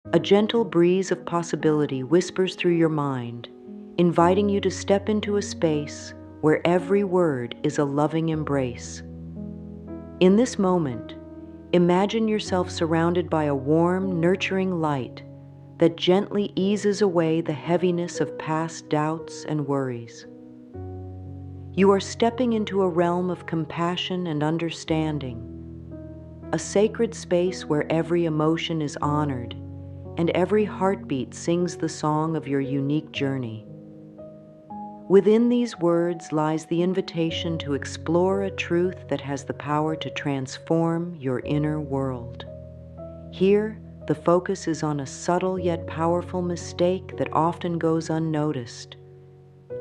A gentle breeze of possibility whispers through your mind, inviting you to step into a space where every word is a loving embrace. In this moment, imagine yourself surrounded by a warm, nurturing light that gently eases away the heaviness of past doubts and worries. You are stepping into a realm of compassion and understanding, a sacred space where every emotion is honored and every heartbeat sings the song of your unique journey. Within these words lies the invitation to explore a truth that has the power to transform your inner world. Here, the focus is on a subtle yet powerful mistake that often goes unnoticed,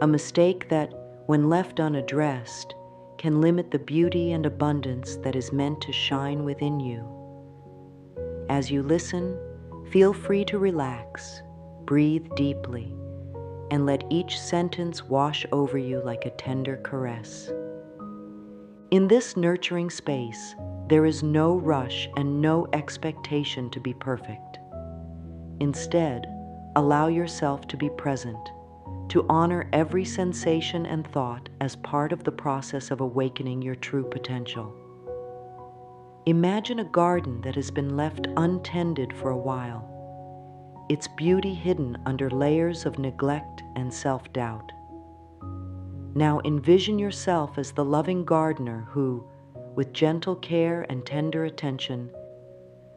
a mistake that, when left unaddressed, can limit the beauty and abundance that is meant to shine within you. As you listen, feel free to relax, breathe deeply, and let each sentence wash over you like a tender caress. In this nurturing space, there is no rush and no expectation to be perfect. Instead, allow yourself to be present, to honor every sensation and thought as part of the process of awakening your true potential. Imagine a garden that has been left untended for a while, its beauty hidden under layers of neglect and self-doubt. Now envision yourself as the loving gardener who, with gentle care and tender attention,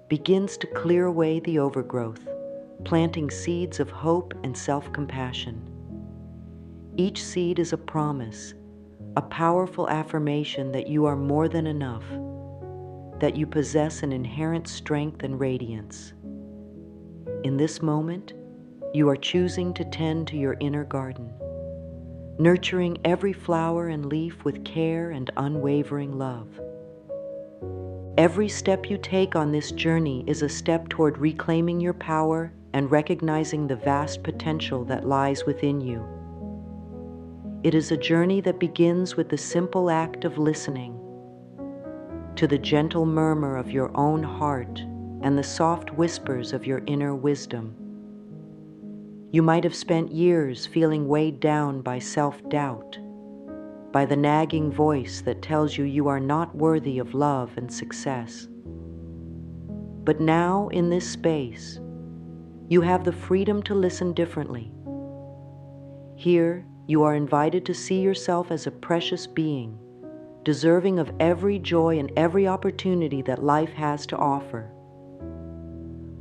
begins to clear away the overgrowth, planting seeds of hope and self-compassion. Each seed is a promise, a powerful affirmation that you are more than enough, that you possess an inherent strength and radiance. In this moment, you are choosing to tend to your inner garden, nurturing every flower and leaf with care and unwavering love. Every step you take on this journey is a step toward reclaiming your power and recognizing the vast potential that lies within you. It is a journey that begins with the simple act of listening to the gentle murmur of your own heart and the soft whispers of your inner wisdom. You might have spent years feeling weighed down by self-doubt, by the nagging voice that tells you you are not worthy of love and success. But now, in this space, you have the freedom to listen differently. Here, you are invited to see yourself as a precious being, deserving of every joy and every opportunity that life has to offer.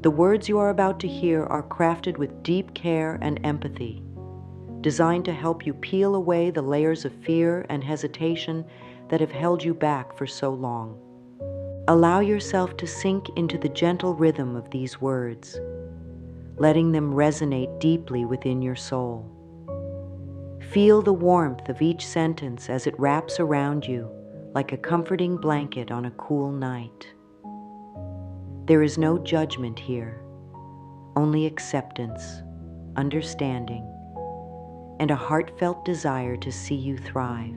The words you are about to hear are crafted with deep care and empathy, designed to help you peel away the layers of fear and hesitation that have held you back for so long. Allow yourself to sink into the gentle rhythm of these words, letting them resonate deeply within your soul. Feel the warmth of each sentence as it wraps around you like a comforting blanket on a cool night. There is no judgment here, only acceptance, understanding, and a heartfelt desire to see you thrive.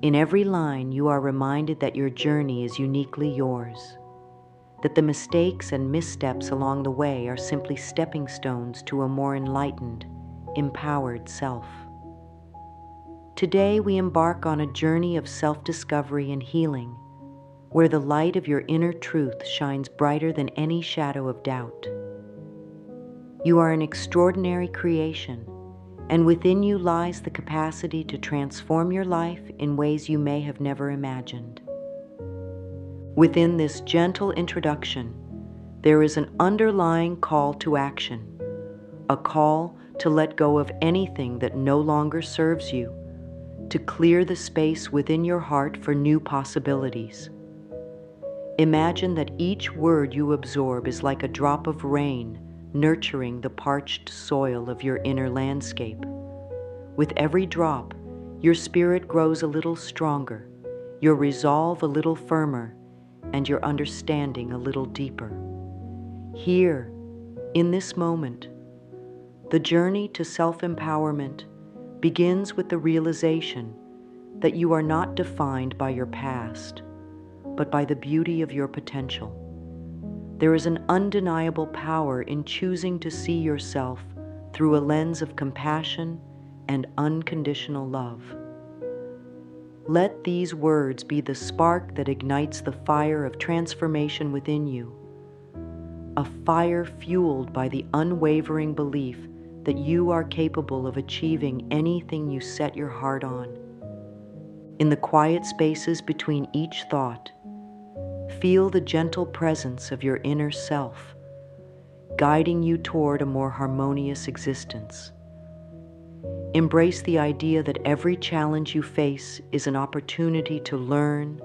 In every line, you are reminded that your journey is uniquely yours, that the mistakes and missteps along the way are simply stepping stones to a more enlightened, empowered self. Today, we embark on a journey of self-discovery and healing, where the light of your inner truth shines brighter than any shadow of doubt. You are an extraordinary creation, and within you lies the capacity to transform your life in ways you may have never imagined. Within this gentle introduction, there is an underlying call to action, a call to let go of anything that no longer serves you, to clear the space within your heart for new possibilities. Imagine that each word you absorb is like a drop of rain, nurturing the parched soil of your inner landscape. With every drop, your spirit grows a little stronger, your resolve a little firmer, and your understanding a little deeper. Here, in this moment, the journey to self-empowerment begins with the realization that you are not defined by your past, but by the beauty of your potential. There is an undeniable power in choosing to see yourself through a lens of compassion and unconditional love. Let these words be the spark that ignites the fire of transformation within you, a fire fueled by the unwavering belief that you are capable of achieving anything you set your heart on. In the quiet spaces between each thought, feel the gentle presence of your inner self, guiding you toward a more harmonious existence. Embrace the idea that every challenge you face is an opportunity to learn,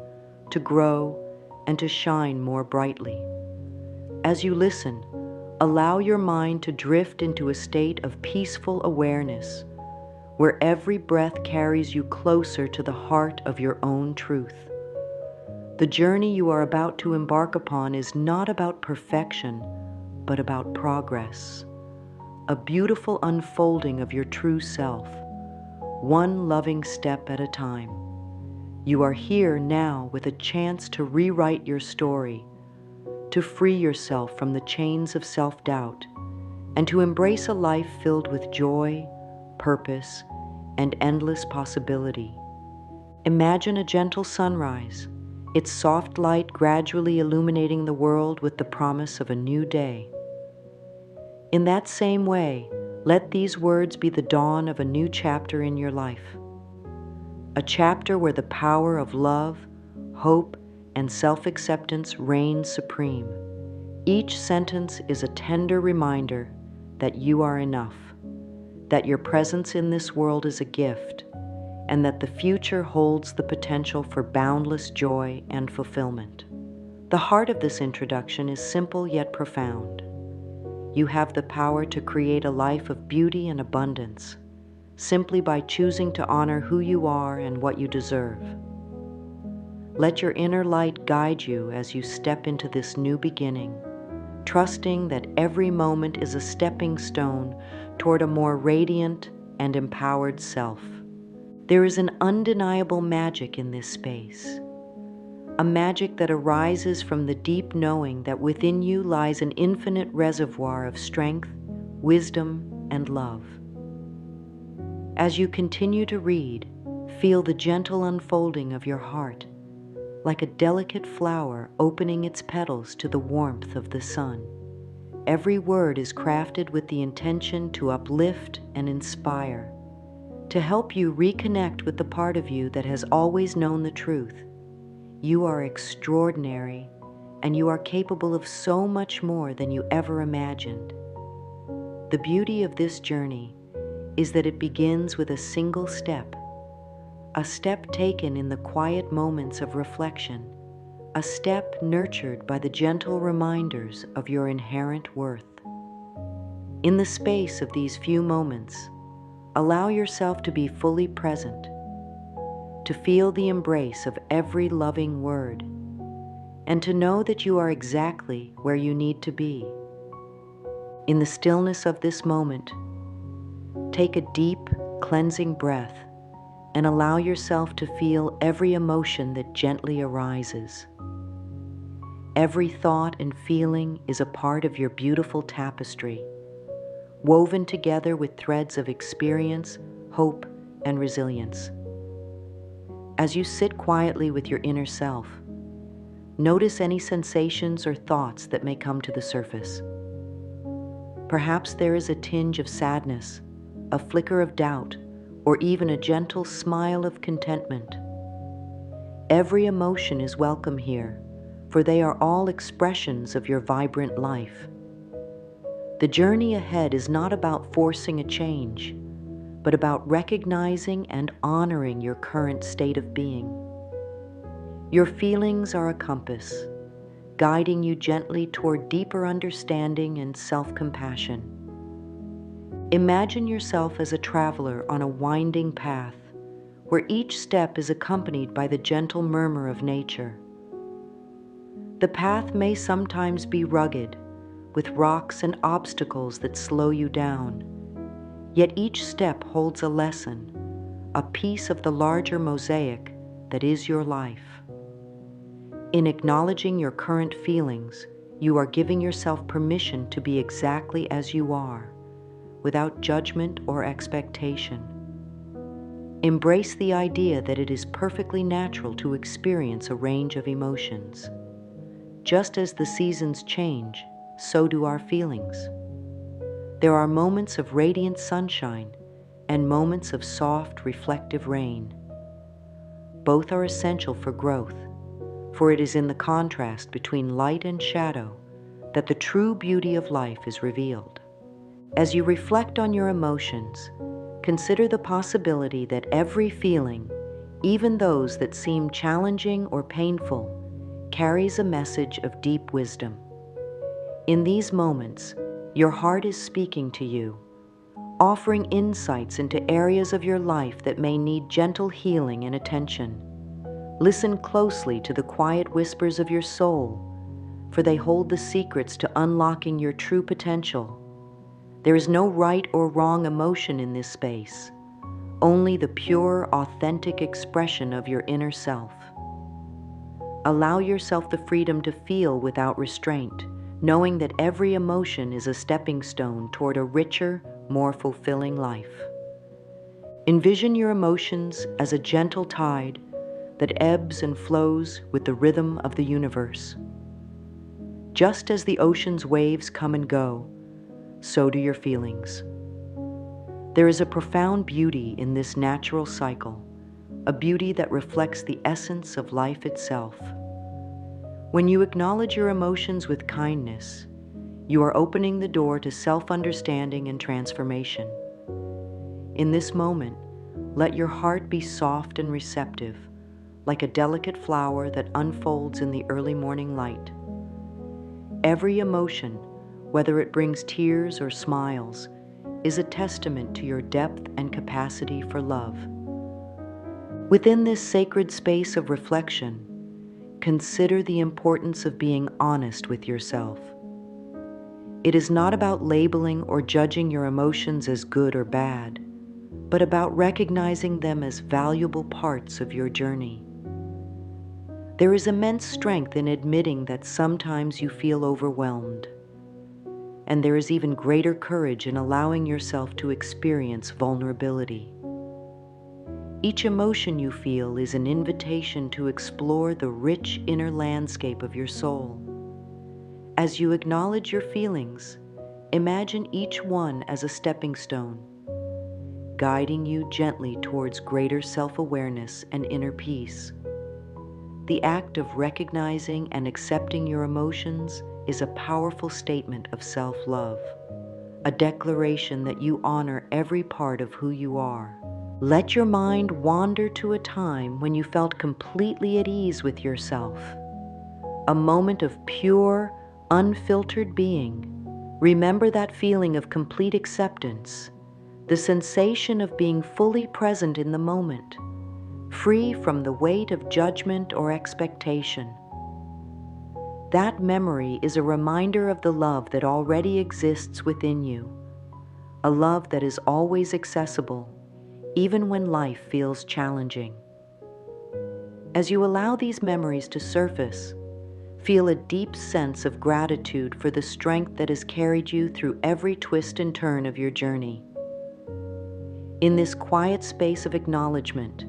to grow, and to shine more brightly. As you listen, allow your mind to drift into a state of peaceful awareness, where every breath carries you closer to the heart of your own truth. The journey you are about to embark upon is not about perfection, but about progress. A beautiful unfolding of your true self, one loving step at a time. You are here now with a chance to rewrite your story, to free yourself from the chains of self-doubt, and to embrace a life filled with joy, purpose, and endless possibility. Imagine a gentle sunrise, its soft light gradually illuminating the world with the promise of a new day. In that same way, let these words be the dawn of a new chapter in your life. A chapter where the power of love, hope, and self-acceptance reigns supreme. Each sentence is a tender reminder that you are enough, that your presence in this world is a gift, and that the future holds the potential for boundless joy and fulfillment. The heart of this introduction is simple yet profound. You have the power to create a life of beauty and abundance, simply by choosing to honor who you are and what you deserve. Let your inner light guide you as you step into this new beginning, trusting that every moment is a stepping stone toward a more radiant and empowered self. There is an undeniable magic in this space, a magic that arises from the deep knowing that within you lies an infinite reservoir of strength, wisdom, and love. As you continue to read, feel the gentle unfolding of your heart, like a delicate flower opening its petals to the warmth of the sun. Every word is crafted with the intention to uplift and inspire, to help you reconnect with the part of you that has always known the truth. You are extraordinary, and you are capable of so much more than you ever imagined. The beauty of this journey is that it begins with a single step, a step taken in the quiet moments of reflection, a step nurtured by the gentle reminders of your inherent worth. In the space of these few moments, allow yourself to be fully present, to feel the embrace of every loving word, and to know that you are exactly where you need to be. In the stillness of this moment, take a deep, cleansing breath and allow yourself to feel every emotion that gently arises. Every thought and feeling is a part of your beautiful tapestry, woven together with threads of experience, hope, and resilience. As you sit quietly with your inner self, notice any sensations or thoughts that may come to the surface. Perhaps there is a tinge of sadness, a flicker of doubt, or even a gentle smile of contentment. Every emotion is welcome here, for they are all expressions of your vibrant life. The journey ahead is not about forcing a change, but about recognizing and honoring your current state of being. Your feelings are a compass, guiding you gently toward deeper understanding and self-compassion. Imagine yourself as a traveler on a winding path, where each step is accompanied by the gentle murmur of nature. The path may sometimes be rugged, with rocks and obstacles that slow you down. Yet each step holds a lesson, a piece of the larger mosaic that is your life. In acknowledging your current feelings, you are giving yourself permission to be exactly as you are, without judgment or expectation. Embrace the idea that it is perfectly natural to experience a range of emotions. Just as the seasons change, so do our feelings. There are moments of radiant sunshine and moments of soft, reflective rain. Both are essential for growth, for it is in the contrast between light and shadow that the true beauty of life is revealed. As you reflect on your emotions, consider the possibility that every feeling, even those that seem challenging or painful, carries a message of deep wisdom. In these moments, your heart is speaking to you, offering insights into areas of your life that may need gentle healing and attention. Listen closely to the quiet whispers of your soul, for they hold the secrets to unlocking your true potential. There is no right or wrong emotion in this space, only the pure, authentic expression of your inner self. Allow yourself the freedom to feel without restraint, knowing that every emotion is a stepping stone toward a richer, more fulfilling life. Envision your emotions as a gentle tide that ebbs and flows with the rhythm of the universe. Just as the ocean's waves come and go, so do your feelings. There is a profound beauty in this natural cycle, a beauty that reflects the essence of life itself. When you acknowledge your emotions with kindness, you are opening the door to self-understanding and transformation. In this moment, let your heart be soft and receptive, like a delicate flower that unfolds in the early morning light. Every emotion, whether it brings tears or smiles, is a testament to your depth and capacity for love. Within this sacred space of reflection, consider the importance of being honest with yourself. It is not about labeling or judging your emotions as good or bad, but about recognizing them as valuable parts of your journey. There is immense strength in admitting that sometimes you feel overwhelmed, and there is even greater courage in allowing yourself to experience vulnerability. Each emotion you feel is an invitation to explore the rich inner landscape of your soul. As you acknowledge your feelings, imagine each one as a stepping stone, guiding you gently towards greater self-awareness and inner peace. The act of recognizing and accepting your emotions is a powerful statement of self-love, a declaration that you honor every part of who you are. Let your mind wander to a time when you felt completely at ease with yourself, a moment of pure, unfiltered being. Remember that feeling of complete acceptance, the sensation of being fully present in the moment, free from the weight of judgment or expectation. That memory is a reminder of the love that already exists within you, a love that is always accessible, even when life feels challenging. As you allow these memories to surface, feel a deep sense of gratitude for the strength that has carried you through every twist and turn of your journey. In this quiet space of acknowledgement,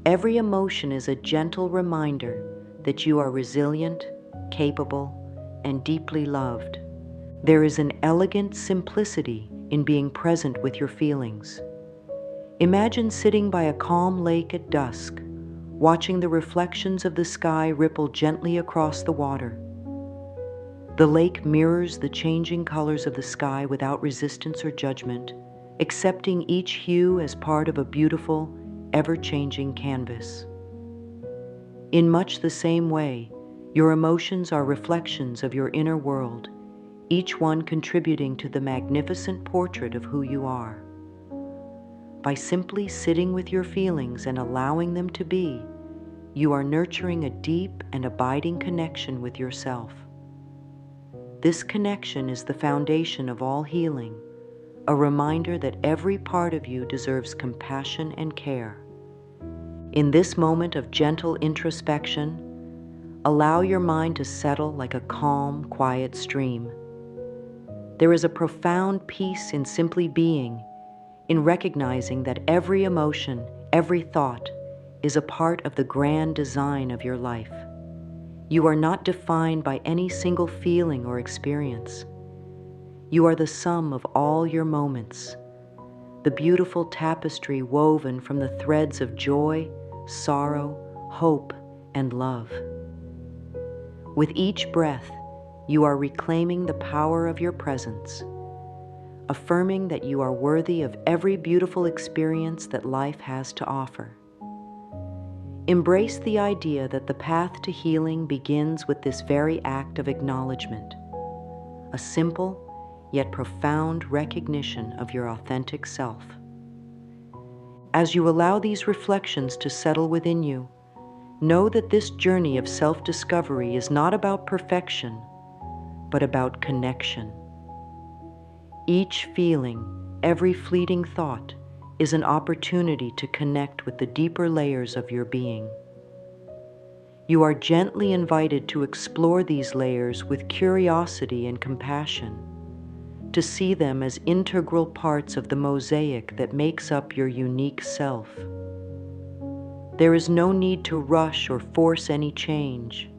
every emotion is a gentle reminder that you are resilient, capable, and deeply loved. There is an elegant simplicity in being present with your feelings. Imagine sitting by a calm lake at dusk, watching the reflections of the sky ripple gently across the water. The lake mirrors the changing colors of the sky without resistance or judgment, accepting each hue as part of a beautiful, ever-changing canvas. In much the same way, your emotions are reflections of your inner world, each one contributing to the magnificent portrait of who you are. By simply sitting with your feelings and allowing them to be, you are nurturing a deep and abiding connection with yourself. This connection is the foundation of all healing, a reminder that every part of you deserves compassion and care. In this moment of gentle introspection, Allow your mind to settle like a calm, quiet stream. There is a profound peace in simply being, in recognizing that every emotion, every thought, is a part of the grand design of your life. You are not defined by any single feeling or experience. You are the sum of all your moments, the beautiful tapestry woven from the threads of joy, sorrow, hope, and love. With each breath, you are reclaiming the power of your presence, affirming that you are worthy of every beautiful experience that life has to offer. Embrace the idea that the path to healing begins with this very act of acknowledgement, a simple yet profound recognition of your authentic self. As you allow these reflections to settle within you, know that this journey of self-discovery is not about perfection, but about connection. Each feeling, every fleeting thought, is an opportunity to connect with the deeper layers of your being. You are gently invited to explore these layers with curiosity and compassion, to see them as integral parts of the mosaic that makes up your unique self. There is no need to rush or force any change.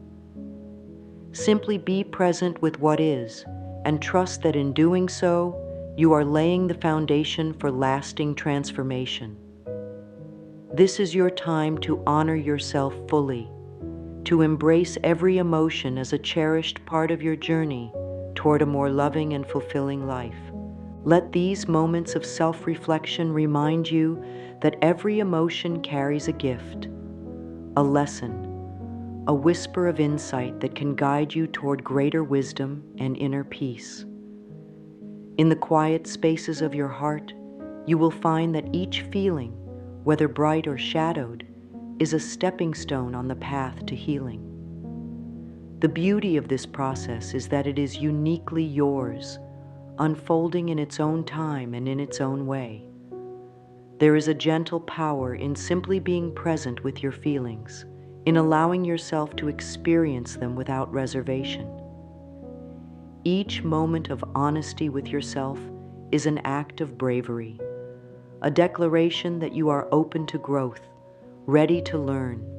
Simply be present with what is, and trust that in doing so, you are laying the foundation for lasting transformation. This is your time to honor yourself fully, to embrace every emotion as a cherished part of your journey toward a more loving and fulfilling life. Let these moments of self-reflection remind you that every emotion carries a gift, a lesson, a whisper of insight that can guide you toward greater wisdom and inner peace. In the quiet spaces of your heart, you will find that each feeling, whether bright or shadowed, is a stepping stone on the path to healing. The beauty of this process is that it is uniquely yours, unfolding in its own time and in its own way. There is a gentle power in simply being present with your feelings, in allowing yourself to experience them without reservation. Each moment of honesty with yourself is an act of bravery, a declaration that you are open to growth, ready to learn,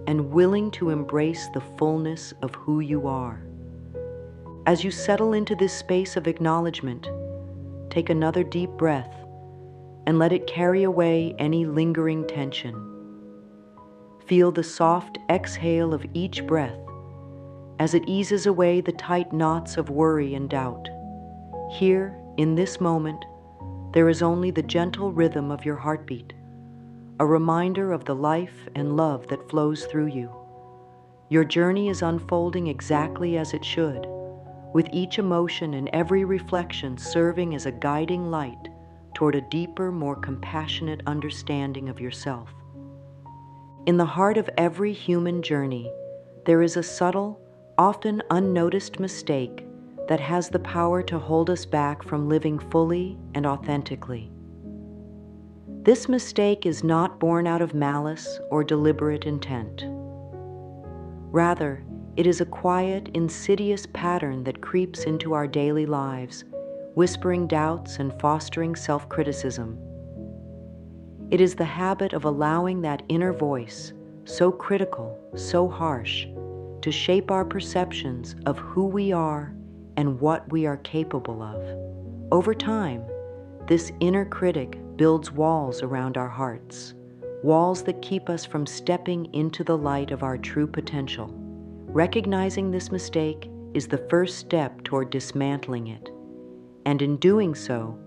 and willing to embrace the fullness of who you are. As you settle into this space of acknowledgement, take another deep breath and let it carry away any lingering tension. Feel the soft exhale of each breath as it eases away the tight knots of worry and doubt. Here, in this moment, there is only the gentle rhythm of your heartbeat, a reminder of the life and love that flows through you. Your journey is unfolding exactly as it should, with each emotion and every reflection serving as a guiding light toward a deeper, more compassionate understanding of yourself. In the heart of every human journey, there is a subtle, often unnoticed mistake that has the power to hold us back from living fully and authentically. This mistake is not born out of malice or deliberate intent. Rather, it is a quiet, insidious pattern that creeps into our daily lives, whispering doubts and fostering self-criticism. It is the habit of allowing that inner voice, so critical, so harsh, to shape our perceptions of who we are and what we are capable of. Over time, this inner critic builds walls around our hearts, walls that keep us from stepping into the light of our true potential. Recognizing this mistake is the first step toward dismantling it, and in doing so,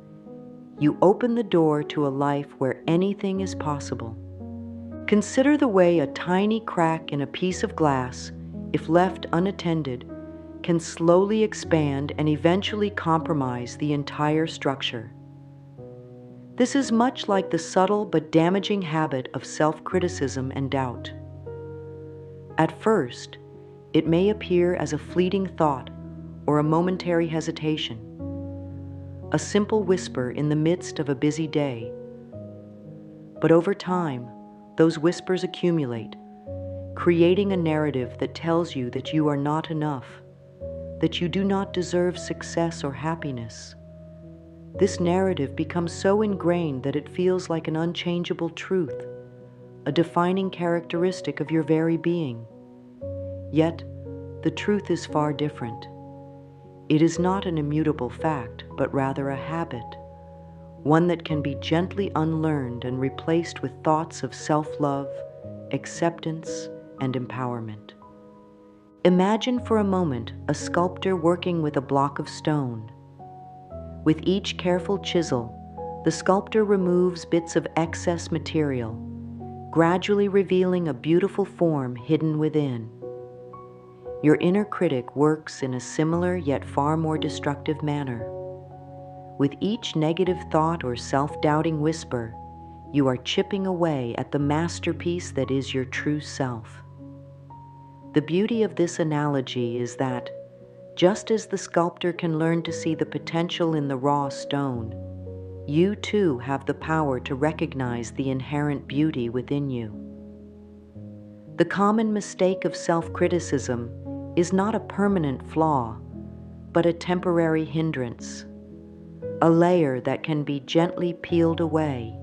you open the door to a life where anything is possible. Consider the way a tiny crack in a piece of glass, if left unattended, can slowly expand and eventually compromise the entire structure. This is much like the subtle but damaging habit of self-criticism and doubt. At first, it may appear as a fleeting thought or a momentary hesitation, a simple whisper in the midst of a busy day. But over time, those whispers accumulate, creating a narrative that tells you that you are not enough, that you do not deserve success or happiness. This narrative becomes so ingrained that it feels like an unchangeable truth, a defining characteristic of your very being. Yet, the truth is far different. It is not an immutable fact, but rather a habit, one that can be gently unlearned and replaced with thoughts of self-love, acceptance, and empowerment. Imagine for a moment a sculptor working with a block of stone. With each careful chisel, the sculptor removes bits of excess material, gradually revealing a beautiful form hidden within. Your inner critic works in a similar yet far more destructive manner. With each negative thought or self-doubting whisper, you are chipping away at the masterpiece that is your true self. The beauty of this analogy is that, just as the sculptor can learn to see the potential in the raw stone, you too have the power to recognize the inherent beauty within you. The common mistake of self-criticism is not a permanent flaw, but a temporary hindrance, a layer that can be gently peeled away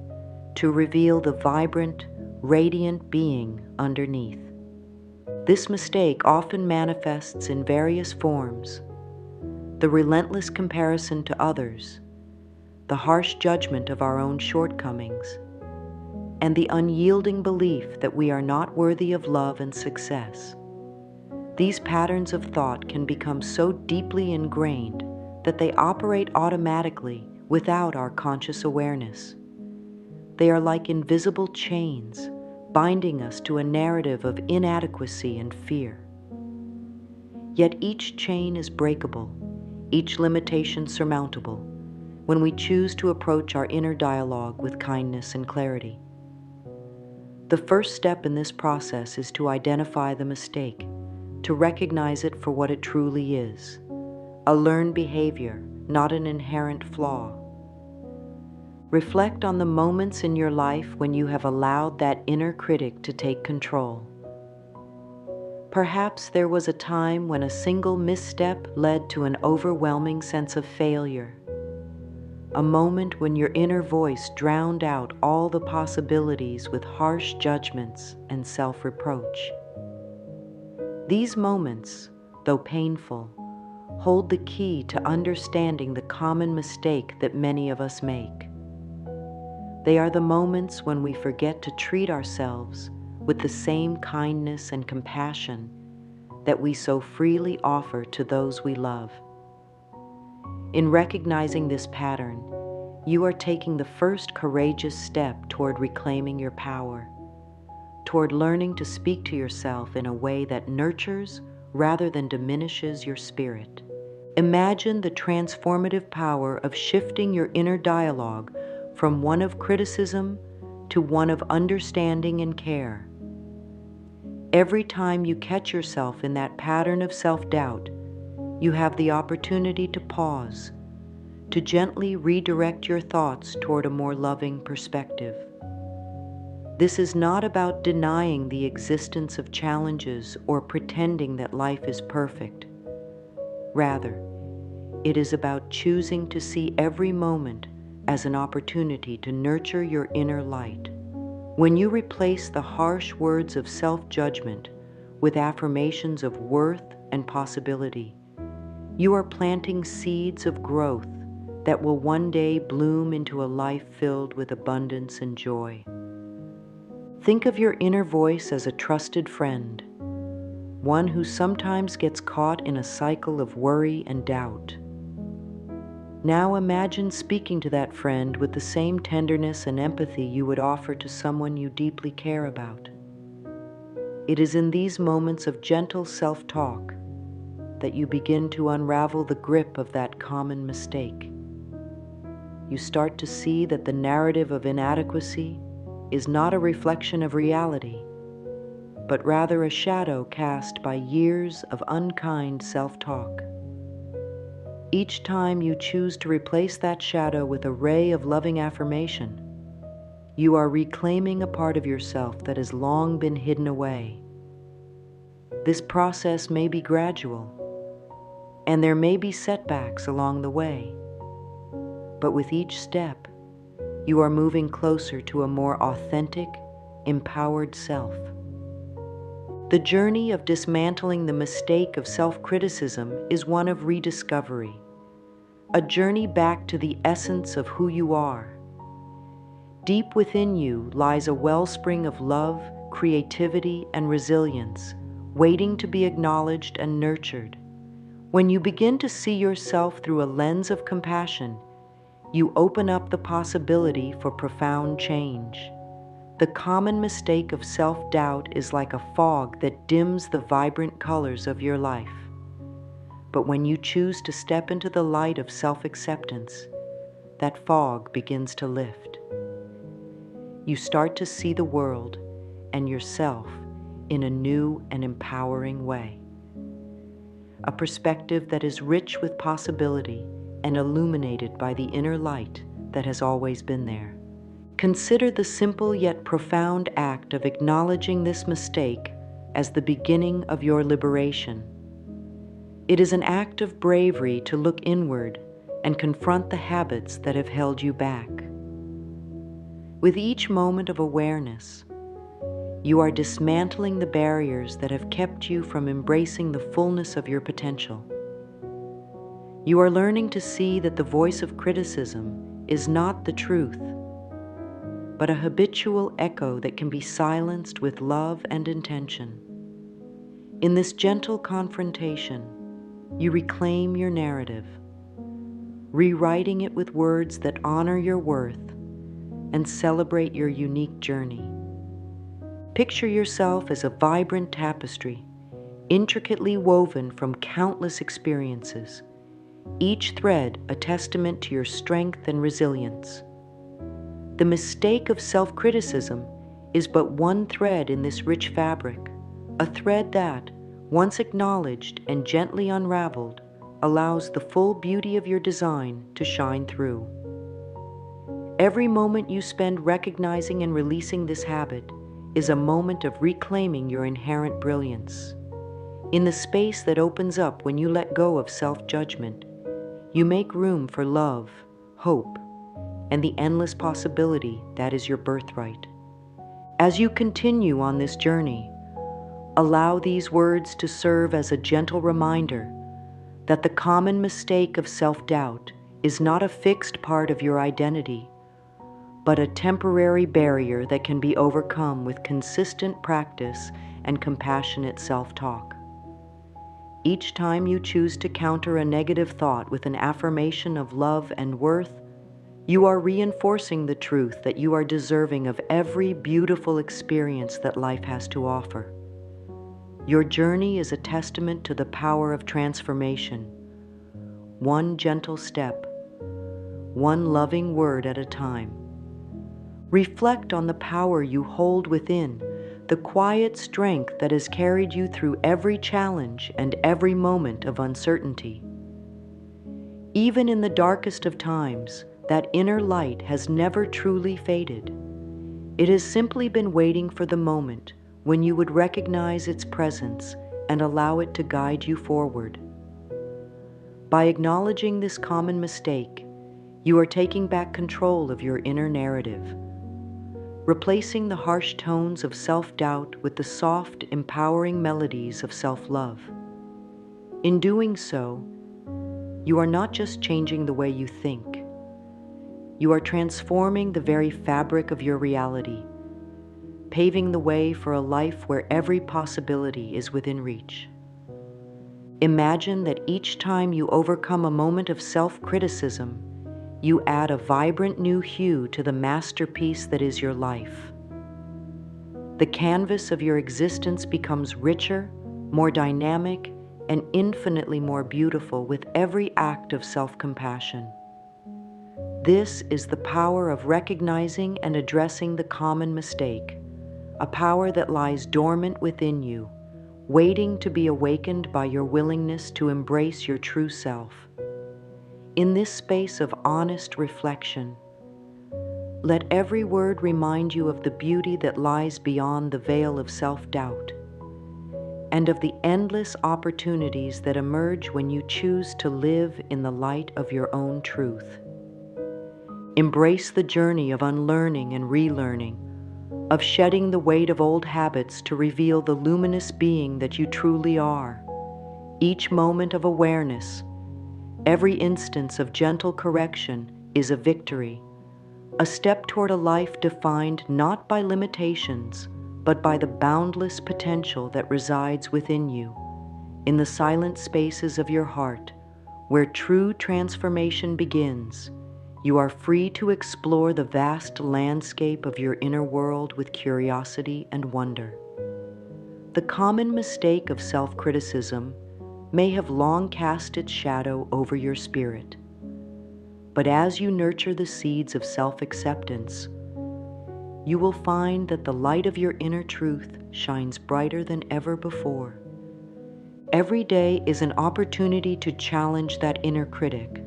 to reveal the vibrant, radiant being underneath. This mistake often manifests in various forms: the relentless comparison to others, the harsh judgment of our own shortcomings, and the unyielding belief that we are not worthy of love and success. These patterns of thought can become so deeply ingrained that they operate automatically without our conscious awareness. They are like invisible chains, binding us to a narrative of inadequacy and fear. Yet each chain is breakable, each limitation surmountable, when we choose to approach our inner dialogue with kindness and clarity. The first step in this process is to identify the mistake, to recognize it for what it truly is: a learned behavior, not an inherent flaw. Reflect on the moments in your life when you have allowed that inner critic to take control. Perhaps there was a time when a single misstep led to an overwhelming sense of failure. A moment when your inner voice drowned out all the possibilities with harsh judgments and self-reproach. These moments, though painful, hold the key to understanding the common mistake that many of us make. They are the moments when we forget to treat ourselves with the same kindness and compassion that we so freely offer to those we love. In recognizing this pattern, you are taking the first courageous step toward reclaiming your power, toward learning to speak to yourself in a way that nurtures rather than diminishes your spirit. Imagine the transformative power of shifting your inner dialogue from one of criticism to one of understanding and care. Every time you catch yourself in that pattern of self-doubt, you have the opportunity to pause, to gently redirect your thoughts toward a more loving perspective. This is not about denying the existence of challenges or pretending that life is perfect. Rather, it is about choosing to see every moment as an opportunity to nurture your inner light. When you replace the harsh words of self-judgment with affirmations of worth and possibility, you are planting seeds of growth that will one day bloom into a life filled with abundance and joy. Think of your inner voice as a trusted friend, one who sometimes gets caught in a cycle of worry and doubt. Now imagine speaking to that friend with the same tenderness and empathy you would offer to someone you deeply care about. It is in these moments of gentle self-talk that you begin to unravel the grip of that common mistake. You start to see that the narrative of inadequacy is not a reflection of reality, but rather a shadow cast by years of unkind self-talk. Each time you choose to replace that shadow with a ray of loving affirmation, you are reclaiming a part of yourself that has long been hidden away. This process may be gradual, and there may be setbacks along the way, but with each step, you are moving closer to a more authentic, empowered self. The journey of dismantling the mistake of self-criticism is one of rediscovery, a journey back to the essence of who you are. Deep within you lies a wellspring of love, creativity, and resilience, waiting to be acknowledged and nurtured. When you begin to see yourself through a lens of compassion, you open up the possibility for profound change. The common mistake of self-doubt is like a fog that dims the vibrant colors of your life. But when you choose to step into the light of self-acceptance, that fog begins to lift. You start to see the world and yourself in a new and empowering way. A perspective that is rich with possibility and illuminated by the inner light that has always been there. Consider the simple yet profound act of acknowledging this mistake as the beginning of your liberation. It is an act of bravery to look inward and confront the habits that have held you back. With each moment of awareness, you are dismantling the barriers that have kept you from embracing the fullness of your potential. You are learning to see that the voice of criticism is not the truth, but a habitual echo that can be silenced with love and intention. In this gentle confrontation, you reclaim your narrative, rewriting it with words that honor your worth and celebrate your unique journey. Picture yourself as a vibrant tapestry, intricately woven from countless experiences, each thread a testament to your strength and resilience. The mistake of self-criticism is but one thread in this rich fabric, a thread that, once acknowledged and gently unraveled, allows the full beauty of your design to shine through. Every moment you spend recognizing and releasing this habit is a moment of reclaiming your inherent brilliance. In the space that opens up when you let go of self-judgment, you make room for love, hope, and the endless possibility that is your birthright. As you continue on this journey, allow these words to serve as a gentle reminder that the common mistake of self-doubt is not a fixed part of your identity, but a temporary barrier that can be overcome with consistent practice and compassionate self-talk. Each time you choose to counter a negative thought with an affirmation of love and worth, you are reinforcing the truth that you are deserving of every beautiful experience that life has to offer. Your journey is a testament to the power of transformation. One gentle step, one loving word at a time. Reflect on the power you hold within, the quiet strength that has carried you through every challenge and every moment of uncertainty. Even in the darkest of times, that inner light has never truly faded. It has simply been waiting for the moment when you would recognize its presence and allow it to guide you forward. By acknowledging this common mistake, you are taking back control of your inner narrative, replacing the harsh tones of self-doubt with the soft, empowering melodies of self-love. In doing so, you are not just changing the way you think. You are transforming the very fabric of your reality, paving the way for a life where every possibility is within reach. Imagine that each time you overcome a moment of self-criticism, you add a vibrant new hue to the masterpiece that is your life. The canvas of your existence becomes richer, more dynamic, and infinitely more beautiful with every act of self-compassion. This is the power of recognizing and addressing the common mistake, a power that lies dormant within you, waiting to be awakened by your willingness to embrace your true self. In this space of honest reflection, let every word remind you of the beauty that lies beyond the veil of self-doubt. and of the endless opportunities that emerge when you choose to live in the light of your own truth. Embrace the journey of unlearning and relearning, of shedding the weight of old habits to reveal the luminous being that you truly are. Each moment of awareness, every instance of gentle correction is a victory, a step toward a life defined not by limitations, but by the boundless potential that resides within you, in the silent spaces of your heart, where true transformation begins. You are free to explore the vast landscape of your inner world with curiosity and wonder. The common mistake of self-criticism may have long cast its shadow over your spirit. But as you nurture the seeds of self-acceptance, you will find that the light of your inner truth shines brighter than ever before. Every day is an opportunity to challenge that inner critic,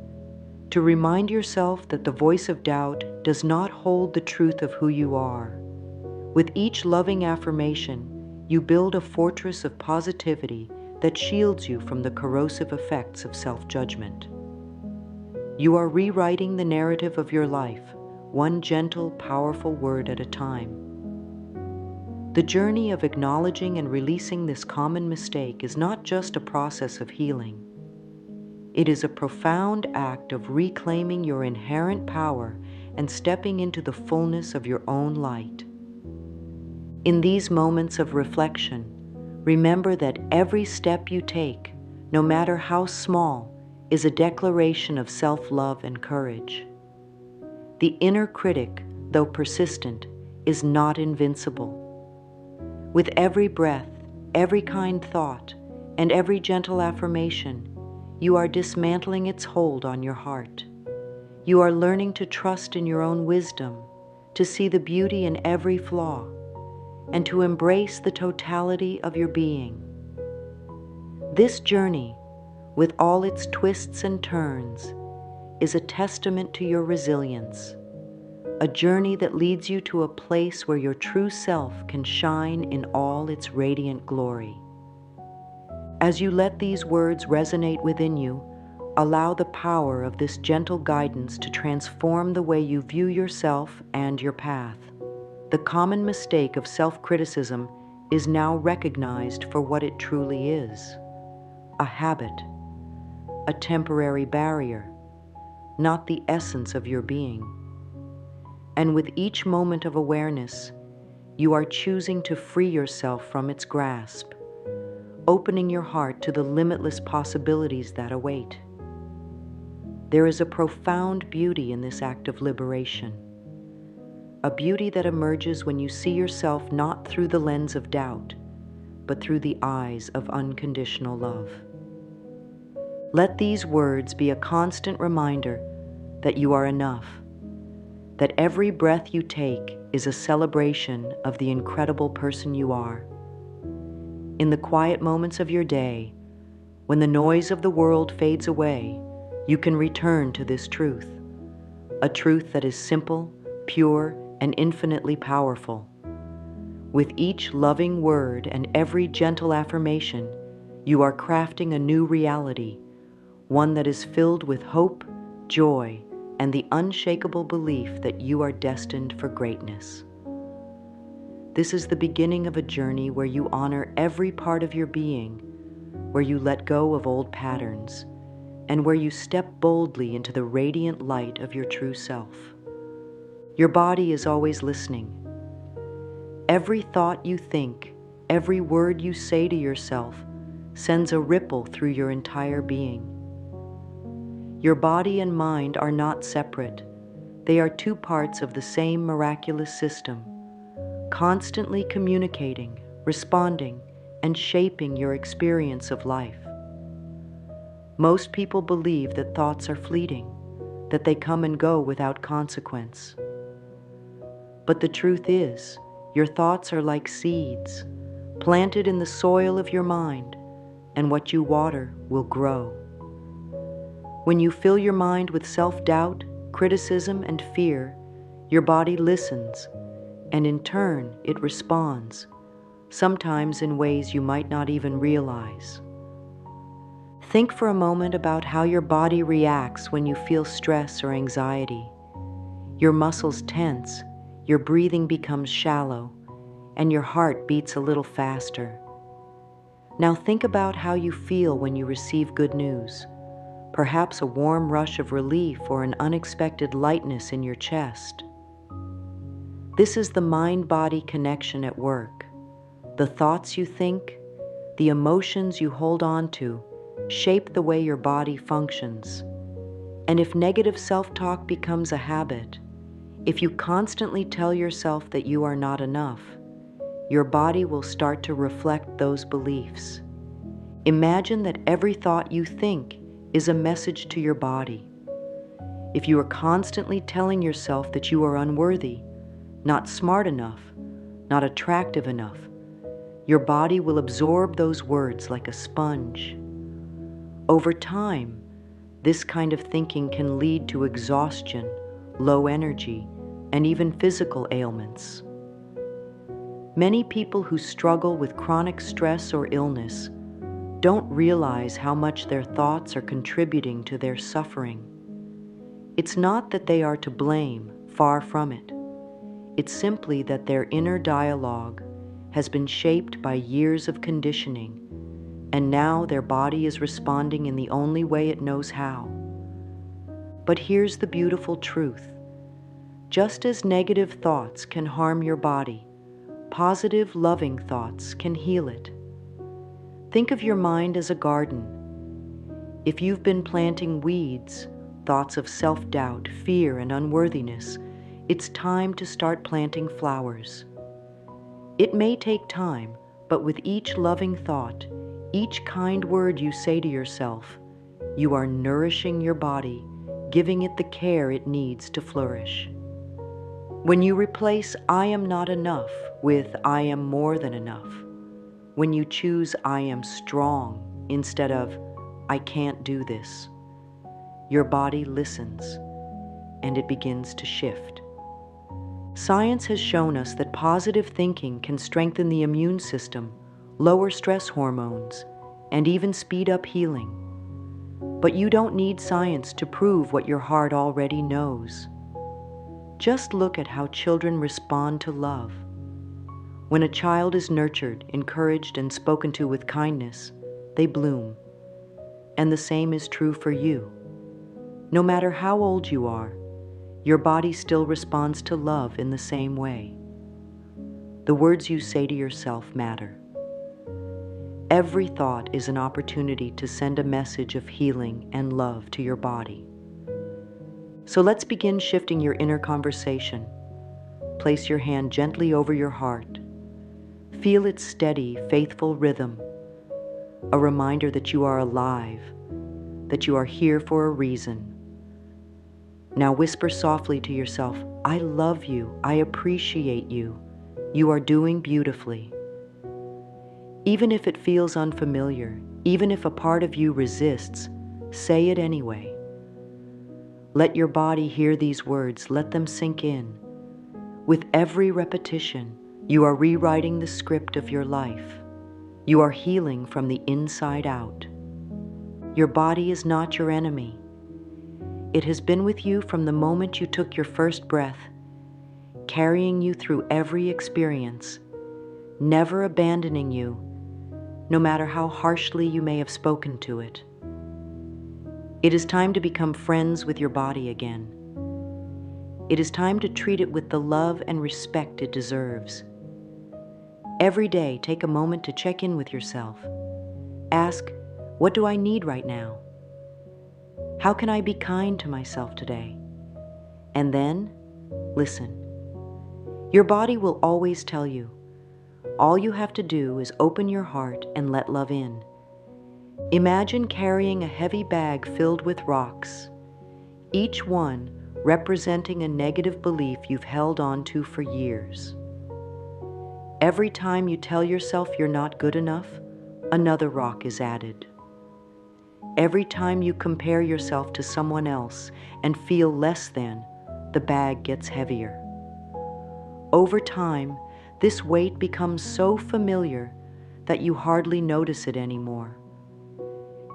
to remind yourself that the voice of doubt does not hold the truth of who you are. With each loving affirmation, you build a fortress of positivity that shields you from the corrosive effects of self-judgment. You are rewriting the narrative of your life, one gentle, powerful word at a time. The journey of acknowledging and releasing this common mistake is not just a process of healing. It is a profound act of reclaiming your inherent power and stepping into the fullness of your own light. In these moments of reflection, remember that every step you take, no matter how small, is a declaration of self-love and courage. The inner critic, though persistent, is not invincible. With every breath, every kind thought, and every gentle affirmation, you are dismantling its hold on your heart. You are learning to trust in your own wisdom, to see the beauty in every flaw, and to embrace the totality of your being. This journey, with all its twists and turns, is a testament to your resilience, a journey that leads you to a place where your true self can shine in all its radiant glory. As you let these words resonate within you, allow the power of this gentle guidance to transform the way you view yourself and your path. The common mistake of self-criticism is now recognized for what it truly is: a habit, a temporary barrier, not the essence of your being. And with each moment of awareness, you are choosing to free yourself from its grasp, opening your heart to the limitless possibilities that await. There is a profound beauty in this act of liberation, a beauty that emerges when you see yourself not through the lens of doubt, but through the eyes of unconditional love. Let these words be a constant reminder that you are enough, that every breath you take is a celebration of the incredible person you are. In the quiet moments of your day, when the noise of the world fades away, you can return to this truth, a truth that is simple, pure, and infinitely powerful. With each loving word and every gentle affirmation, you are crafting a new reality, one that is filled with hope, joy, and the unshakable belief that you are destined for greatness. This is the beginning of a journey where you honor every part of your being, where you let go of old patterns, and where you step boldly into the radiant light of your true self. Your body is always listening. Every thought you think, every word you say to yourself sends a ripple through your entire being. Your body and mind are not separate. They are two parts of the same miraculous system, constantly communicating, responding, and shaping your experience of life. Most people believe that thoughts are fleeting, that they come and go without consequence. But the truth is, your thoughts are like seeds, planted in the soil of your mind, and what you water will grow. When you fill your mind with self-doubt, criticism, and fear, your body listens, and in turn it responds, sometimes in ways you might not even realize. Think for a moment about how your body reacts when you feel stress or anxiety. Your muscles tense, your breathing becomes shallow, and your heart beats a little faster. Now think about how you feel when you receive good news, perhaps a warm rush of relief or an unexpected lightness in your chest. This is the mind-body connection at work. The thoughts you think, the emotions you hold on to, shape the way your body functions. And if negative self-talk becomes a habit, if you constantly tell yourself that you are not enough, your body will start to reflect those beliefs. Imagine that every thought you think is a message to your body. If you are constantly telling yourself that you are unworthy, not smart enough, not attractive enough, your body will absorb those words like a sponge. Over time, this kind of thinking can lead to exhaustion, low energy, and even physical ailments. Many people who struggle with chronic stress or illness don't realize how much their thoughts are contributing to their suffering. It's not that they are to blame, far from it. It's simply that their inner dialogue has been shaped by years of conditioning, and now their body is responding in the only way it knows how. But here's the beautiful truth. Just as negative thoughts can harm your body, positive, loving thoughts can heal it. Think of your mind as a garden. If you've been planting weeds, thoughts of self-doubt, fear, and unworthiness, it's time to start planting flowers. It may take time, but with each loving thought, each kind word you say to yourself, you are nourishing your body, giving it the care it needs to flourish. When you replace "I am not enough" with "I am more than enough," when you choose "I am strong" instead of "I can't do this," your body listens and it begins to shift. Science has shown us that positive thinking can strengthen the immune system, lower stress hormones, and even speed up healing. But you don't need science to prove what your heart already knows. Just look at how children respond to love. When a child is nurtured, encouraged, and spoken to with kindness, they bloom. And the same is true for you. No matter how old you are, your body still responds to love in the same way. The words you say to yourself matter. Every thought is an opportunity to send a message of healing and love to your body. So let's begin shifting your inner conversation. Place your hand gently over your heart. Feel its steady, faithful rhythm, a reminder that you are alive, that you are here for a reason. Now whisper softly to yourself, "I love you, I appreciate you, you are doing beautifully." Even if it feels unfamiliar, even if a part of you resists, say it anyway. Let your body hear these words, let them sink in. With every repetition, you are rewriting the script of your life. You are healing from the inside out. Your body is not your enemy. It has been with you from the moment you took your first breath, carrying you through every experience, never abandoning you, no matter how harshly you may have spoken to it. It is time to become friends with your body again. It is time to treat it with the love and respect it deserves. Every day, take a moment to check in with yourself. Ask, what do I need right now? How can I be kind to myself today? And then, listen. Your body will always tell you. All you have to do is open your heart and let love in. Imagine carrying a heavy bag filled with rocks, each one representing a negative belief you've held on to for years. Every time you tell yourself you're not good enough, another rock is added. Every time you compare yourself to someone else and feel less than, the bag gets heavier. Over time, This weight becomes so familiar that you hardly notice it anymore.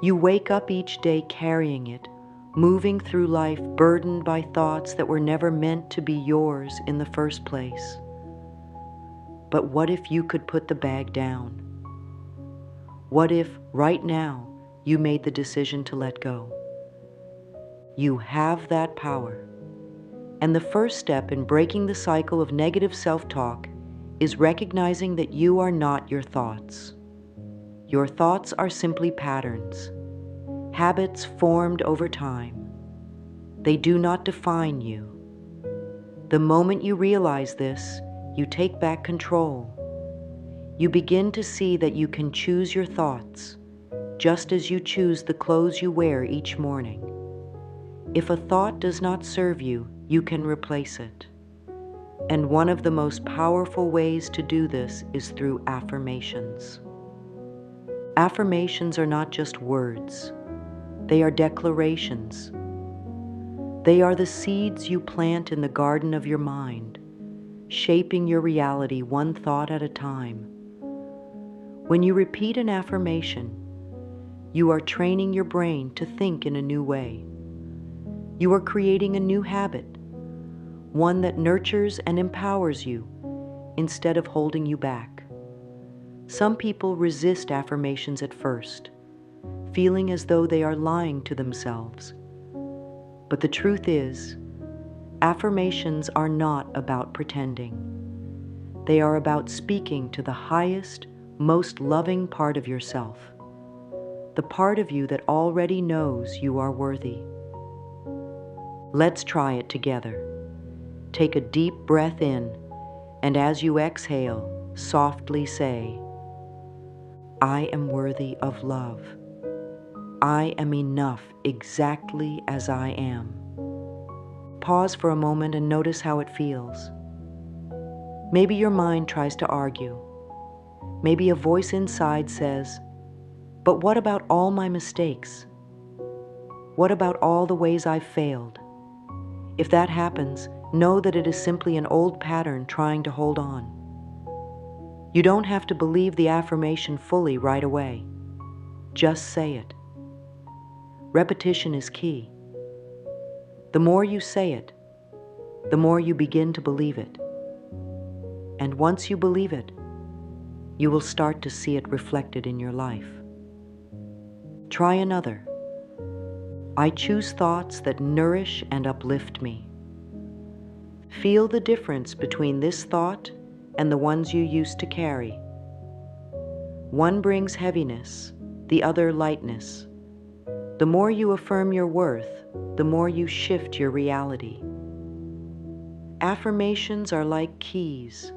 You wake up each day carrying it, moving through life burdened by thoughts that were never meant to be yours in the first place. But what if you could put the bag down? What if, right now, you made the decision to let go? You have that power. And the first step in breaking the cycle of negative self-talk is recognizing that you are not your thoughts. Your thoughts are simply patterns, habits formed over time. They do not define you. The moment you realize this, you take back control. You begin to see that you can choose your thoughts, just as you choose the clothes you wear each morning. If a thought does not serve you, you can replace it. And one of the most powerful ways to do this is through affirmations. Affirmations are not just words. They are declarations. They are the seeds you plant in the garden of your mind, shaping your reality one thought at a time. When you repeat an affirmation, you are training your brain to think in a new way. You are creating a new habit, one that nurtures and empowers you instead of holding you back. Some people resist affirmations at first, feeling as though they are lying to themselves. But the truth is, affirmations are not about pretending. They are about speaking to the highest, most loving part of yourself, the part of you that already knows you are worthy. Let's try it together. Take a deep breath in, and as you exhale, softly say, I am worthy of love. I am enough exactly as I am. Pause for a moment and notice how it feels. Maybe your mind tries to argue. Maybe a voice inside says, but what about all my mistakes? What about all the ways I've failed? If that happens, know that it is simply an old pattern trying to hold on. You don't have to believe the affirmation fully right away. Just say it. Repetition is key. The more you say it, the more you begin to believe it. And once you believe it, you will start to see it reflected in your life. Try another. I choose thoughts that nourish and uplift me. Feel the difference between this thought and the ones you used to carry. One brings heaviness, the other lightness. The more you affirm your worth, the more you shift your reality. Affirmations are like keys,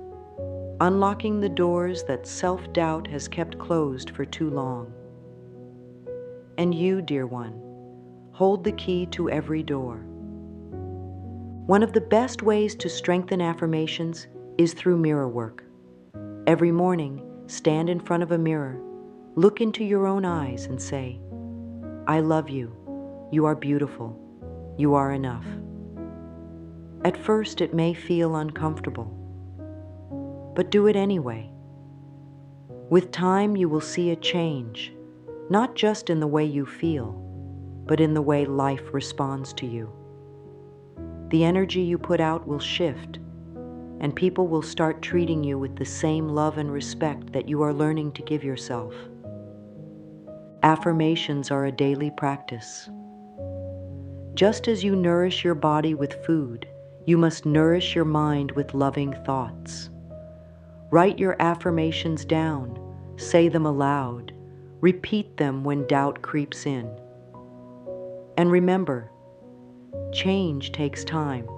unlocking the doors that self-doubt has kept closed for too long. And you, dear one, hold the key to every door. One of the best ways to strengthen affirmations is through mirror work. Every morning, stand in front of a mirror, look into your own eyes and say, I love you. You are beautiful. You are enough. At first, it may feel uncomfortable, but do it anyway. With time, you will see a change, not just in the way you feel, but in the way life responds to you. The energy you put out will shift, and people will start treating you with the same love and respect that you are learning to give yourself. Affirmations are a daily practice. Just as you nourish your body with food, you must nourish your mind with loving thoughts. Write your affirmations down, say them aloud, repeat them when doubt creeps in. And remember, change takes time.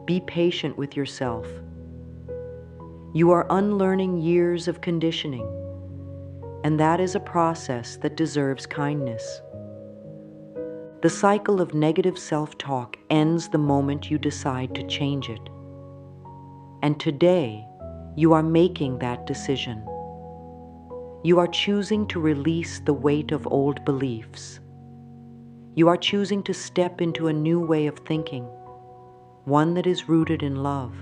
Be patient with yourself. You are unlearning years of conditioning, and that is a process that deserves kindness. The cycle of negative self-talk ends the moment you decide to change it. And today, you are making that decision. You are choosing to release the weight of old beliefs. You are choosing to step into a new way of thinking, one that is rooted in love.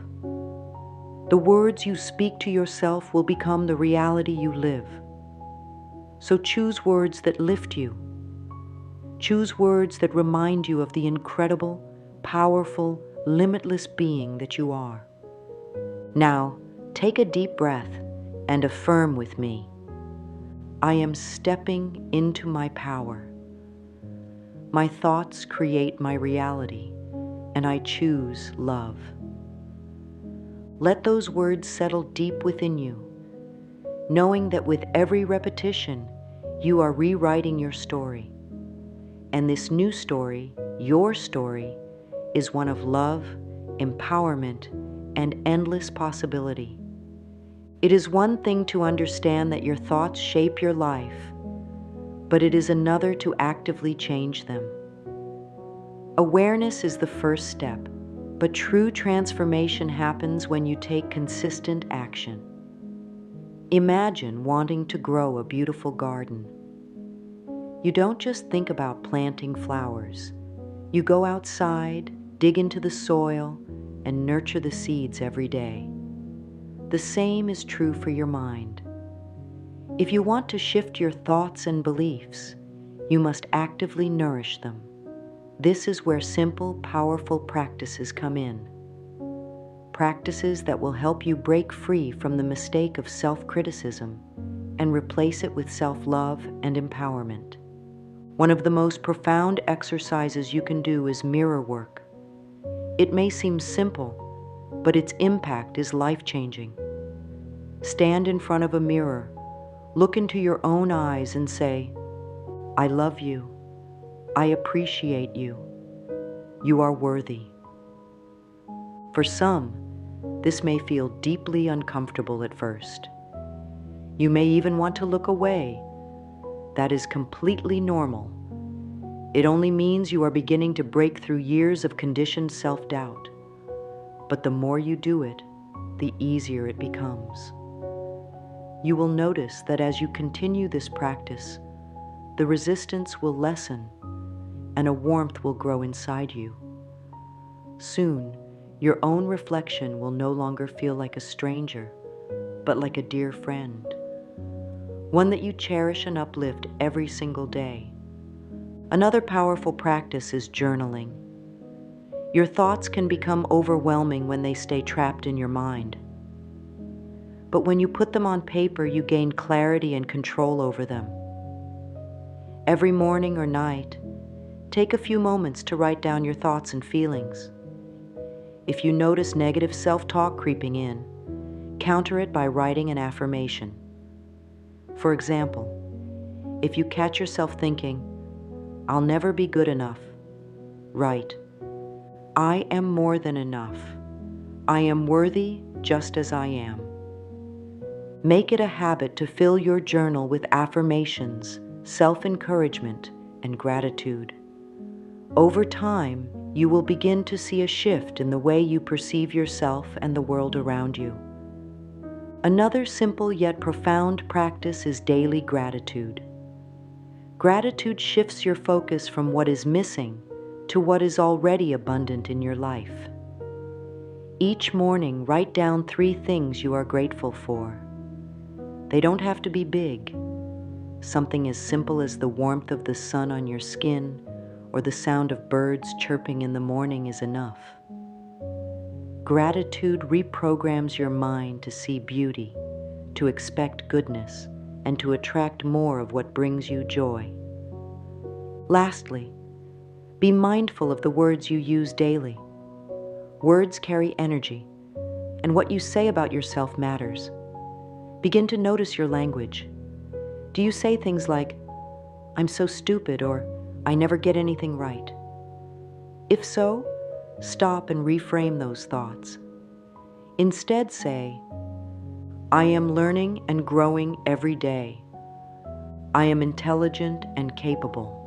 The words you speak to yourself will become the reality you live. So choose words that lift you. Choose words that remind you of the incredible, powerful, limitless being that you are. Now, take a deep breath and affirm with me. I am stepping into my power. My thoughts create my reality, and I choose love. Let those words settle deep within you, knowing that with every repetition, you are rewriting your story. And this new story, your story, is one of love, empowerment, and endless possibility. It is one thing to understand that your thoughts shape your life, but it is another to actively change them. Awareness is the first step, but true transformation happens when you take consistent action. Imagine wanting to grow a beautiful garden. You don't just think about planting flowers. You go outside, dig into the soil, and nurture the seeds every day. The same is true for your mind. If you want to shift your thoughts and beliefs, you must actively nourish them. This is where simple, powerful practices come in. Practices that will help you break free from the mistake of self-criticism and replace it with self-love and empowerment. One of the most profound exercises you can do is mirror work. It may seem simple, but its impact is life-changing. Stand in front of a mirror, look into your own eyes and say, I love you. I appreciate you. You are worthy. For some, this may feel deeply uncomfortable at first. You may even want to look away. That is completely normal. It only means you are beginning to break through years of conditioned self-doubt. But the more you do it, the easier it becomes. You will notice that as you continue this practice, the resistance will lessen and a warmth will grow inside you. Soon, your own reflection will no longer feel like a stranger, but like a dear friend, one that you cherish and uplift every single day. Another powerful practice is journaling. Your thoughts can become overwhelming when they stay trapped in your mind. But when you put them on paper, you gain clarity and control over them. Every morning or night, take a few moments to write down your thoughts and feelings. If you notice negative self-talk creeping in, counter it by writing an affirmation. For example, if you catch yourself thinking, I'll never be good enough, write, I am more than enough. I am worthy just as I am. Make it a habit to fill your journal with affirmations, self-encouragement, and gratitude. Over time, you will begin to see a shift in the way you perceive yourself and the world around you. Another simple yet profound practice is daily gratitude. Gratitude shifts your focus from what is missing to what is already abundant in your life. Each morning, write down 3 things you are grateful for. They don't have to be big. Something as simple as the warmth of the sun on your skin or the sound of birds chirping in the morning is enough. Gratitude reprograms your mind to see beauty, to expect goodness, and to attract more of what brings you joy. Lastly, be mindful of the words you use daily. Words carry energy, and what you say about yourself matters. Begin to notice your language. Do you say things like, I'm so stupid, or I never get anything right? If so, stop and reframe those thoughts. Instead say, I am learning and growing every day. I am intelligent and capable.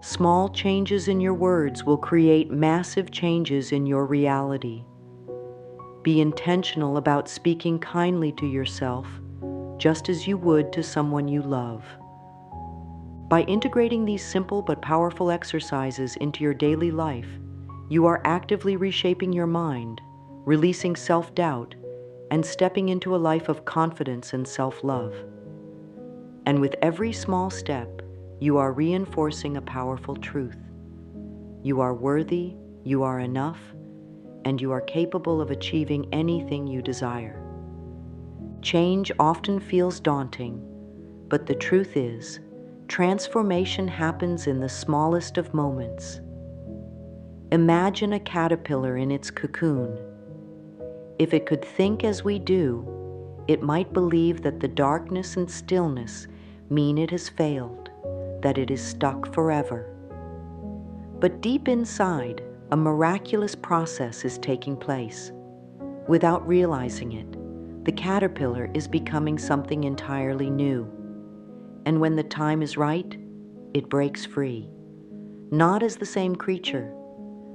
Small changes in your words will create massive changes in your reality. Be intentional about speaking kindly to yourself, just as you would to someone you love. By integrating these simple but powerful exercises into your daily life, you are actively reshaping your mind, releasing self-doubt, and stepping into a life of confidence and self-love. And with every small step, you are reinforcing a powerful truth. You are worthy, you are enough, and you are capable of achieving anything you desire. Change often feels daunting, but the truth is, transformation happens in the smallest of moments. Imagine a caterpillar in its cocoon. If it could think as we do, it might believe that the darkness and stillness mean it has failed, that it is stuck forever. But deep inside, a miraculous process is taking place. Without realizing it, the caterpillar is becoming something entirely new. And when the time is right, it breaks free, not as the same creature,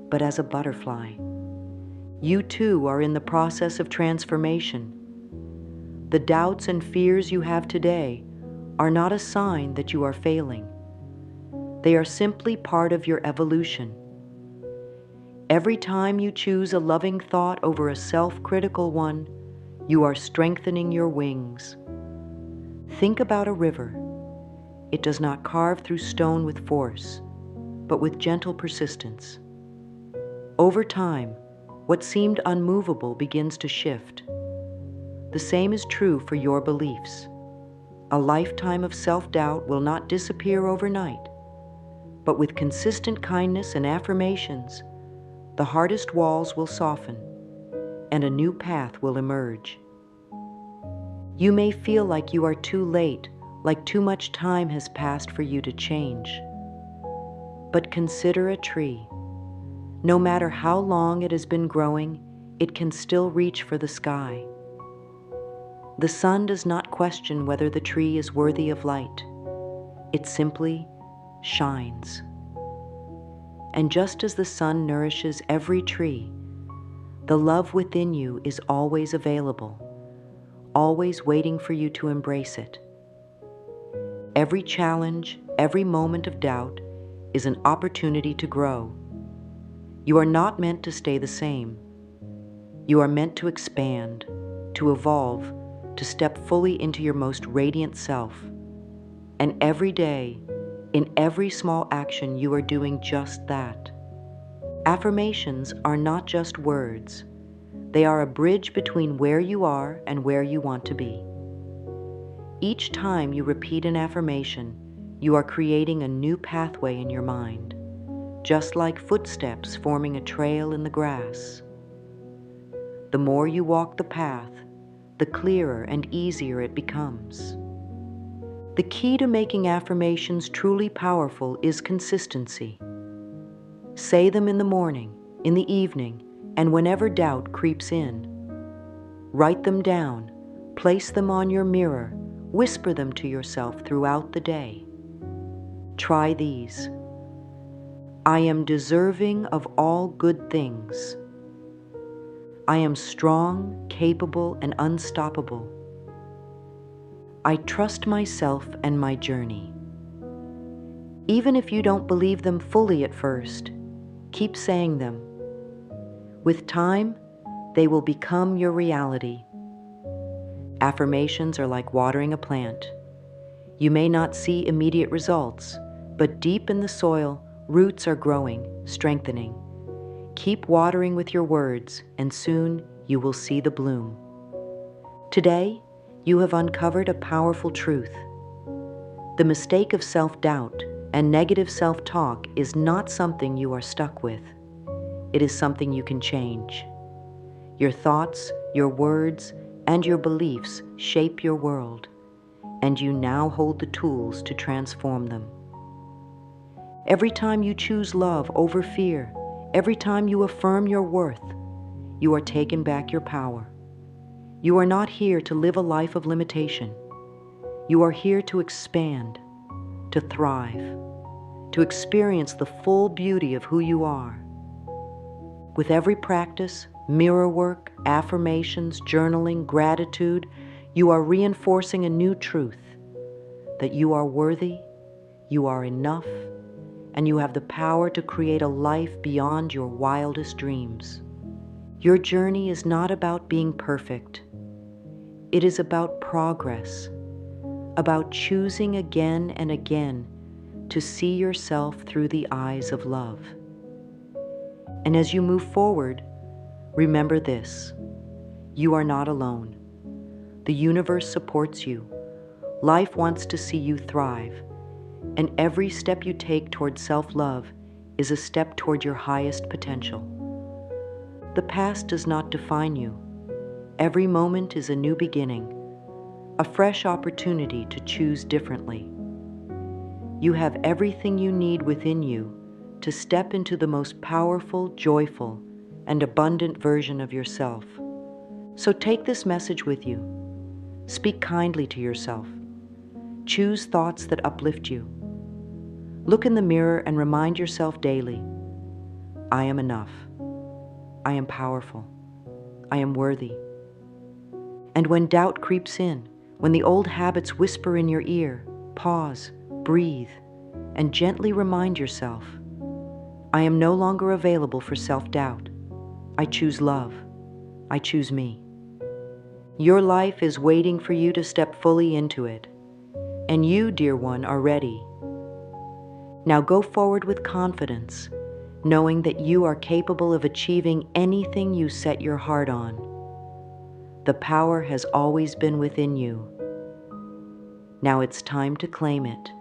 but as a butterfly. You too are in the process of transformation. The doubts and fears you have today are not a sign that you are failing. They are simply part of your evolution. Every time you choose a loving thought over a self-critical one, you are strengthening your wings. Think about a river. It does not carve through stone with force, but with gentle persistence. Over time, what seemed unmovable begins to shift. The same is true for your beliefs. A lifetime of self-doubt will not disappear overnight, but with consistent kindness and affirmations, the hardest walls will soften, and a new path will emerge. You may feel like you are too late, like too much time has passed for you to change. But consider a tree. No matter how long it has been growing, it can still reach for the sky. The sun does not question whether the tree is worthy of light. It simply shines. And just as the sun nourishes every tree, the love within you is always available, always waiting for you to embrace it. Every challenge, every moment of doubt is an opportunity to grow. You are not meant to stay the same. You are meant to expand, to evolve, to step fully into your most radiant self. And every day, in every small action, you are doing just that. Affirmations are not just words. They are a bridge between where you are and where you want to be. Each time you repeat an affirmation, you are creating a new pathway in your mind, just like footsteps forming a trail in the grass. The more you walk the path, the clearer and easier it becomes. The key to making affirmations truly powerful is consistency. Say them in the morning, in the evening, and whenever doubt creeps in. Write them down, place them on your mirror, whisper them to yourself throughout the day. Try these. I am deserving of all good things. I am strong, capable, and unstoppable. I trust myself and my journey. Even if you don't believe them fully at first, keep saying them. With time, they will become your reality. Affirmations are like watering a plant. You may not see immediate results, but deep in the soil, roots are growing, strengthening. Keep watering with your words, and soon you will see the bloom. Today, you have uncovered a powerful truth. The mistake of self-doubt and negative self-talk is not something you are stuck with. It is something you can change. Your thoughts, your words, and your beliefs shape your world, and you now hold the tools to transform them. Every time you choose love over fear, every time you affirm your worth, you are taking back your power. You are not here to live a life of limitation. You are here to expand, to thrive, to experience the full beauty of who you are. With every practice, mirror work, affirmations, journaling, gratitude, you are reinforcing a new truth, that you are worthy, you are enough, and you have the power to create a life beyond your wildest dreams. Your journey is not about being perfect. It is about progress, about choosing again and again to see yourself through the eyes of love. And as you move forward, remember this: you are not alone. The universe supports you. Life wants to see you thrive. And every step you take toward self-love is a step toward your highest potential. The past does not define you. Every moment is a new beginning, a fresh opportunity to choose differently. You have everything you need within you to step into the most powerful, joyful, and abundant version of yourself. So take this message with you. Speak kindly to yourself. Choose thoughts that uplift you. Look in the mirror and remind yourself daily, I am enough. I am powerful. I am worthy. And when doubt creeps in, when the old habits whisper in your ear, pause, breathe, and gently remind yourself, I am no longer available for self-doubt. I choose love. I choose me. Your life is waiting for you to step fully into it. And you, dear one, are ready. Now go forward with confidence, knowing that you are capable of achieving anything you set your heart on. The power has always been within you. Now it's time to claim it.